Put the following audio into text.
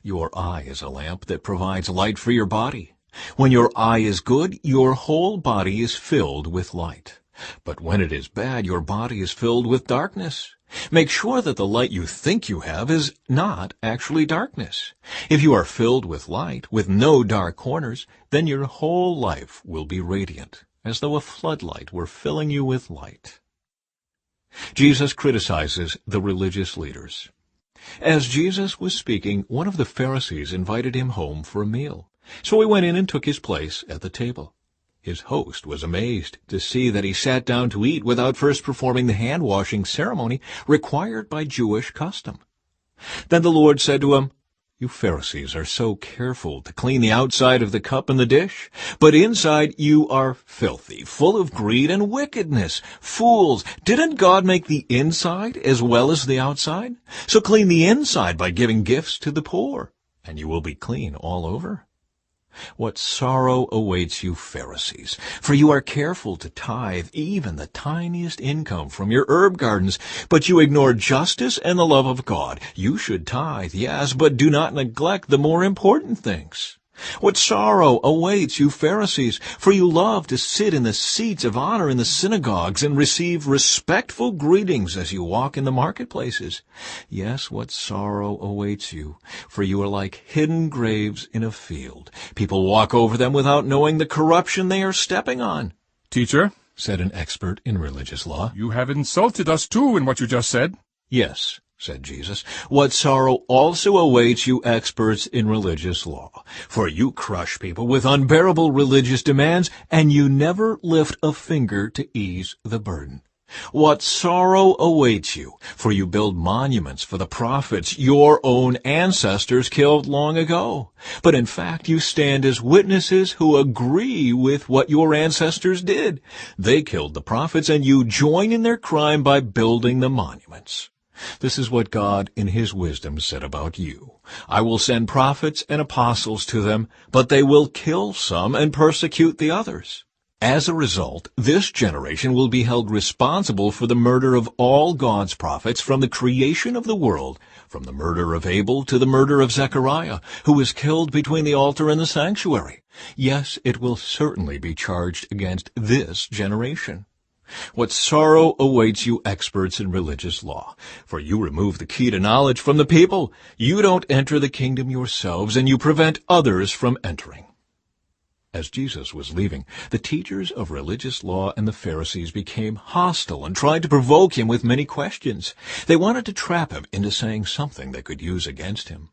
Your eye is a lamp that provides light for your body. When your eye is good, your whole body is filled with light. But when it is bad, your body is filled with darkness. Make sure that the light you think you have is not actually darkness. If you are filled with light, with no dark corners, then your whole life will be radiant, as though a floodlight were filling you with light. Jesus criticizes the religious leaders. As Jesus was speaking, one of the Pharisees invited him home for a meal. So he went in and took his place at the table. His host was amazed to see that he sat down to eat without first performing the hand-washing ceremony required by Jewish custom. Then the Lord said to him, "You Pharisees are so careful to clean the outside of the cup and the dish, but inside you are filthy, full of greed and wickedness. Fools, didn't God make the inside as well as the outside? So clean the inside by giving gifts to the poor, and you will be clean all over. What sorrow awaits you, Pharisees, for you are careful to tithe even the tiniest income from your herb gardens, but you ignore justice and the love of God. You should tithe, yes, but do not neglect the more important things. What sorrow awaits you, Pharisees, for you love to sit in the seats of honor in the synagogues and receive respectful greetings as you walk in the marketplaces. Yes, what sorrow awaits you, for you are like hidden graves in a field. People walk over them without knowing the corruption they are stepping on." "Teacher," said an expert in religious law. "you have insulted us too in what you just said." "Yes," said Jesus, "what sorrow also awaits you experts in religious law, for you crush people with unbearable religious demands, and you never lift a finger to ease the burden. What sorrow awaits you, for you build monuments for the prophets your own ancestors killed long ago. But in fact you stand as witnesses who agree with what your ancestors did. They killed the prophets, and you join in their crime by building the monuments. This is what God in his wisdom said about you. I will send prophets and apostles to them, but they will kill some and persecute the others. As a result, this generation will be held responsible for the murder of all God's prophets from the creation of the world, from the murder of Abel to the murder of Zechariah, who was killed between the altar and the sanctuary. Yes, it will certainly be charged against this generation. What sorrow awaits you experts in religious law, for you remove the key to knowledge from the people. You don't enter the kingdom yourselves, and you prevent others from entering." As Jesus was leaving, the teachers of religious law and the Pharisees became hostile and tried to provoke him with many questions. They wanted to trap him into saying something they could use against him.